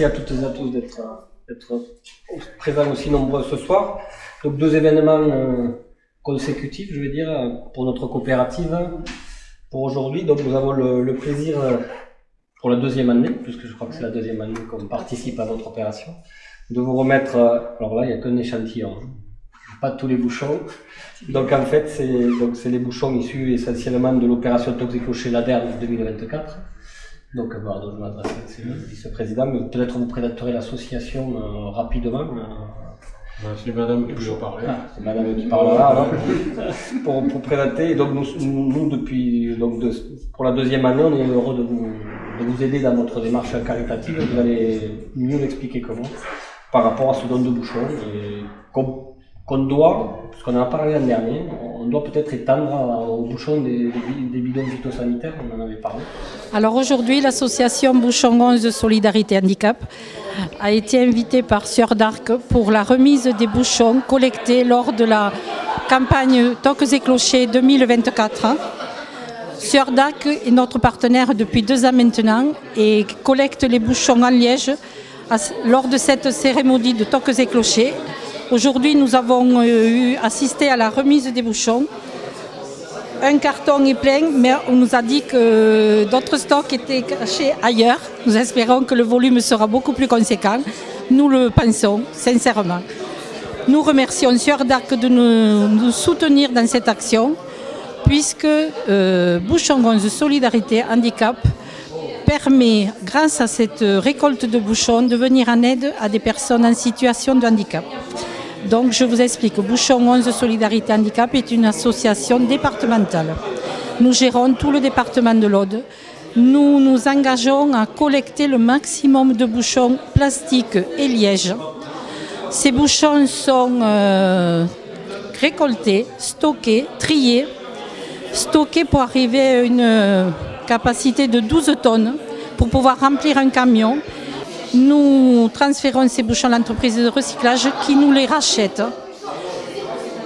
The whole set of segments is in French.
merci à toutes et à tous d'être présents aussi nombreux ce soir. Donc 2 événements consécutifs, je veux dire, pour notre coopérative pour aujourd'hui. Donc nous avons le plaisir, pour la 2e année, puisque je crois que c'est la 2e année qu'on participe à votre opération, de vous remettre, alors là il n'y a qu'un échantillon, pas tous les bouchons. Donc en fait c'est les bouchons issus essentiellement de l'opération Toxicochet Laderne 2024. Donc je m'adresse à le vice-président, mais peut-être vous présenterez l'association rapidement. C'est madame qui peut en parler. C'est madame qui parlera alors. pour présenter. Donc nous depuis pour la 2e année, on est heureux de vous aider dans votre démarche caritative. Vous allez mieux l'expliquer que moi par rapport à ce don de bouchons et qu'on doit, parce qu'on en a parlé l'an dernier, on doit peut-être étendre aux bouchons des bidons phytosanitaires, on en avait parlé. Alors aujourd'hui, l'association Bouchon 11 de Solidarité Handicap a été invitée par Sœur d'Arc pour la remise des bouchons collectés lors de la campagne Tocs et Clochers 2024. Sœur d'Arc est notre partenaire depuis 2 ans maintenant et collecte les bouchons en Liège lors de cette cérémonie de Tocs et Clochers. Aujourd'hui, nous avons assisté à la remise des bouchons. Un carton est plein, mais on nous a dit que d'autres stocks étaient cachés ailleurs. Nous espérons que le volume sera beaucoup plus conséquent. Nous le pensons, sincèrement. Nous remercions Sœur d'Arc de nous soutenir dans cette action, puisque Bouchon 11 Solidarité Handicap permet, grâce à cette récolte de bouchons, de venir en aide à des personnes en situation de handicap. Donc je vous explique, Bouchon 11 Solidarité Handicap est une association départementale. Nous gérons tout le département de l'Aude. Nous nous engageons à collecter le maximum de bouchons plastiques et liège. Ces bouchons sont récoltés, stockés, triés, stockés pour arriver à une capacité de 12 tonnes pour pouvoir remplir un camion. Nous transférons ces bouchons à l'entreprise de recyclage qui nous les rachète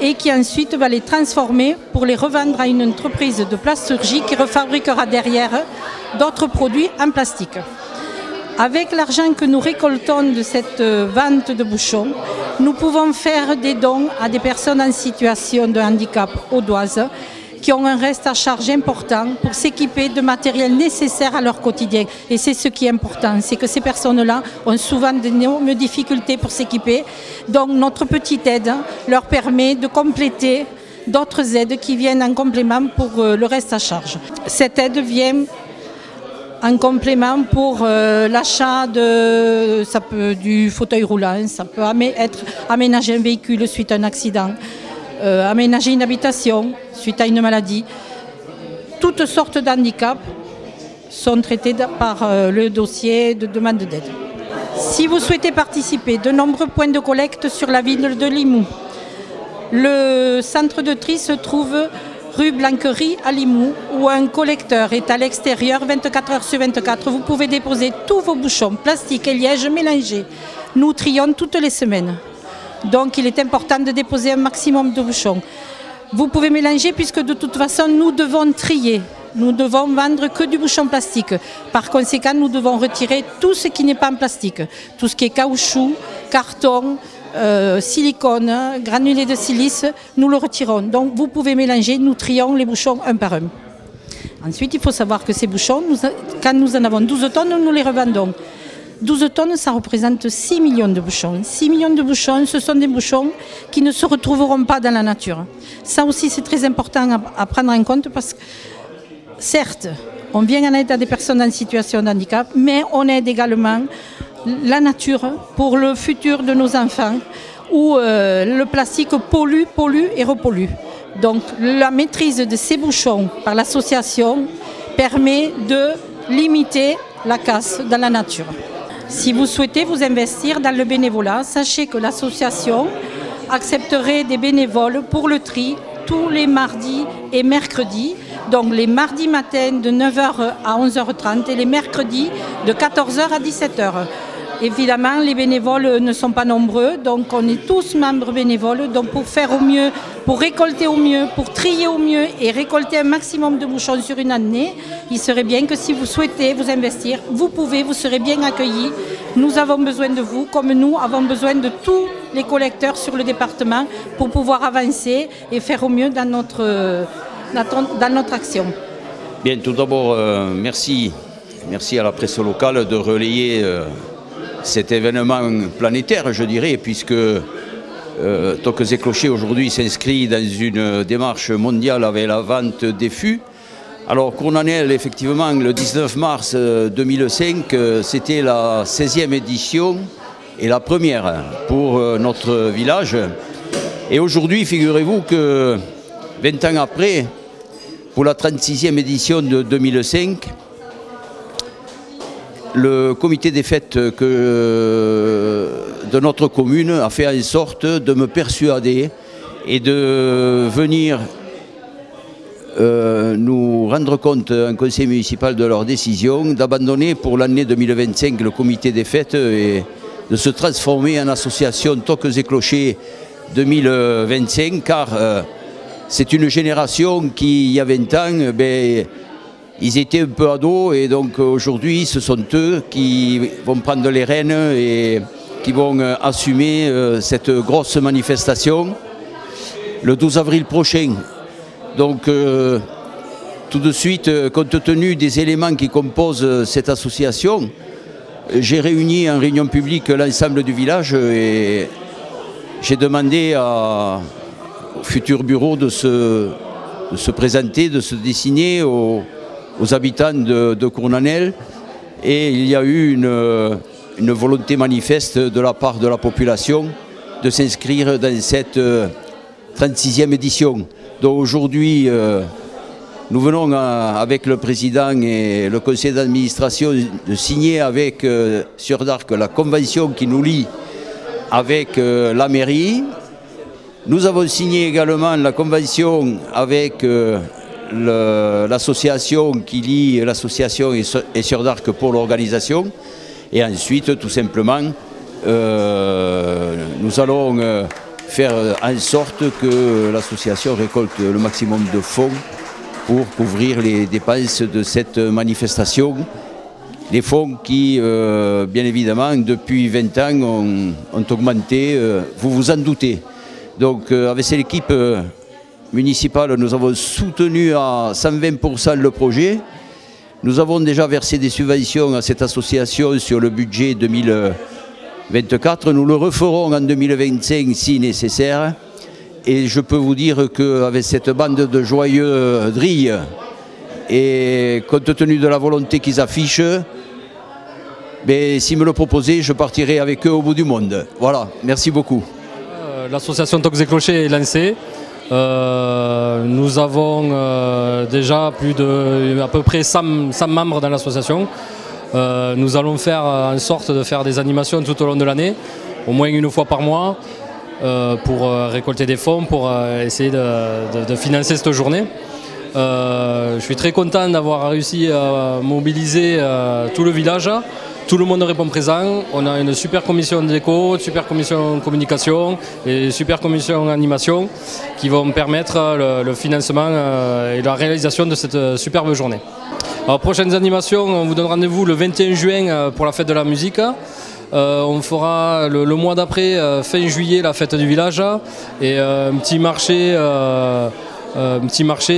et qui ensuite va les transformer pour les revendre à une entreprise de plasturgie qui refabriquera derrière d'autres produits en plastique. Avec l'argent que nous récoltons de cette vente de bouchons, nous pouvons faire des dons à des personnes en situation de handicap audoises qui ont un reste à charge important pour s'équiper de matériel nécessaire à leur quotidien. Et c'est ce qui est important, c'est que ces personnes-là ont souvent d'énormes difficultés pour s'équiper. Donc notre petite aide leur permet de compléter d'autres aides qui viennent en complément pour le reste à charge. Cette aide vient en complément pour l'achat du fauteuil roulant, ça peut être aménager un véhicule suite à un accident, aménager une habitation suite à une maladie. Toutes sortes d'handicaps sont traités par le dossier de demande d'aide. Si vous souhaitez participer, de nombreux points de collecte sur la ville de Limoux. Le centre de tri se trouve rue Blanquerie à Limoux, où un collecteur est à l'extérieur 24 heures sur 24. Vous pouvez déposer tous vos bouchons, plastique et liège mélangés. Nous trions toutes les semaines. Donc il est important de déposer un maximum de bouchons. Vous pouvez mélanger puisque de toute façon nous devons trier. Nous devons vendre que du bouchon plastique. Par conséquent, nous devons retirer tout ce qui n'est pas en plastique. Tout ce qui est caoutchouc, carton, silicone, granulés de silice, nous le retirons. Donc vous pouvez mélanger, nous trions les bouchons un par un. Ensuite, il faut savoir que ces bouchons, quand nous en avons 12 tonnes, nous les revendons. 12 tonnes, ça représente 6 millions de bouchons. 6 millions de bouchons, ce sont des bouchons qui ne se retrouveront pas dans la nature. Ça aussi, c'est très important à prendre en compte parce que, certes, on vient en aide à des personnes en situation de handicap, mais on aide également la nature pour le futur de nos enfants où le plastique pollue et repollue. Donc, la maîtrise de ces bouchons par l'association permet de limiter la casse dans la nature. Si vous souhaitez vous investir dans le bénévolat, sachez que l'association accepterait des bénévoles pour le tri tous les mardis et mercredis. Donc les mardis matins de 9h à 11h30 et les mercredis de 14h à 17h. Évidemment, les bénévoles ne sont pas nombreux, donc on est tous membres bénévoles. Donc pour faire au mieux, pour récolter au mieux, pour trier au mieux et récolter un maximum de bouchons sur une année, il serait bien que si vous souhaitez vous investir, vous pouvez, vous serez bien accueillis Nous avons besoin de vous, comme nous avons besoin de tous les collecteurs sur le département pour pouvoir avancer et faire au mieux dans notre action. Bien, tout d'abord, merci à la presse locale de relayer cet événement planétaire, je dirais, puisque Toques et Clochers aujourd'hui s'inscrit dans une démarche mondiale avec la vente des fûts. Alors Cournanel, effectivement, le 19 mars 2005, c'était la 16e édition et la première pour notre village. Et aujourd'hui, figurez-vous que 20 ans après, pour la 36e édition de 2005, le comité des fêtes de notre commune a fait en sorte de me persuader et de venir nous rendre compte en conseil municipal de leur décision d'abandonner pour l'année 2025 le comité des fêtes et de se transformer en association Toques et Clochers 2025, car c'est une génération qui, il y a 20 ans, ils étaient un peu ados, et donc aujourd'hui ce sont eux qui vont prendre les rênes et qui vont assumer cette grosse manifestation le 12 avril prochain. Donc tout de suite, compte tenu des éléments qui composent cette association, j'ai réuni en réunion publique l'ensemble du village et j'ai demandé au futur bureau de se présenter, de se dessiner aux habitants de Cournanel, et il y a eu une volonté manifeste de la part de la population de s'inscrire dans cette 36e édition. Donc aujourd'hui, nous venons avec le président et le conseil d'administration de signer avec Sieur d'Arc la convention qui nous lie avec la mairie. Nous avons signé également la convention avec l'association qui lie l'association et Sieur d'Arc pour l'organisation. Et ensuite, tout simplement, nous allons faire en sorte que l'association récolte le maximum de fonds pour couvrir les dépenses de cette manifestation. Des fonds qui, bien évidemment, depuis 20 ans ont augmenté, vous vous en doutez. Donc avec cette équipe municipale, nous avons soutenu à 120% le projet. Nous avons déjà versé des subventions à cette association sur le budget 2024. Nous le referons en 2025 si nécessaire. Et je peux vous dire qu'avec cette bande de joyeux drilles, et compte tenu de la volonté qu'ils affichent, s'ils me le proposaient, je partirai avec eux au bout du monde. Voilà, merci beaucoup. L'association Toques et Clochers est lancée. Nous avons déjà à peu près 100 membres dans l'association. Nous allons faire en sorte de faire des animations tout au long de l'année, au moins une fois par mois, pour récolter des fonds, pour essayer de financer cette journée. Je suis très content d'avoir réussi à mobiliser tout le village. Tout le monde répond présent. On a une super commission déco, une super commission communication et une super commission animation qui vont permettre le financement et la réalisation de cette superbe journée. Alors, prochaines animations, on vous donne rendez-vous le 21 juin pour la fête de la musique. On fera le mois d'après, fin juillet, la fête du village et un petit marché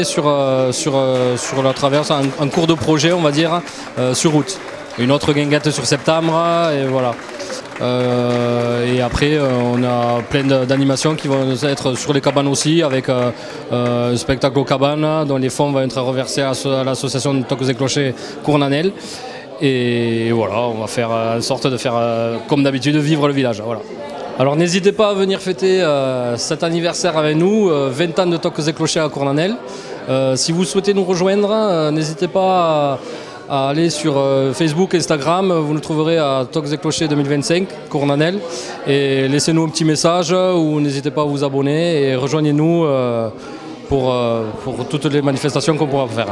sur la traverse, en cours de projet, on va dire, sur route. Une autre guinguette sur septembre, et voilà. Et après, on a plein d'animations qui vont être sur les cabanes aussi, avec un spectacle aux cabanes dont les fonds vont être reversés à l'association de Toques et Clochers Cournanel. Et voilà, on va faire en sorte de faire, comme d'habitude, vivre le village. Voilà. Alors n'hésitez pas à venir fêter cet anniversaire avec nous, 20 ans de Toques et Clochers à Cournanel. Si vous souhaitez nous rejoindre, n'hésitez pas à aller sur Facebook, Instagram, vous nous trouverez à Toques et Clochers 2025, Cournanel, et laissez-nous un petit message ou n'hésitez pas à vous abonner et rejoignez-nous pour toutes les manifestations qu'on pourra faire.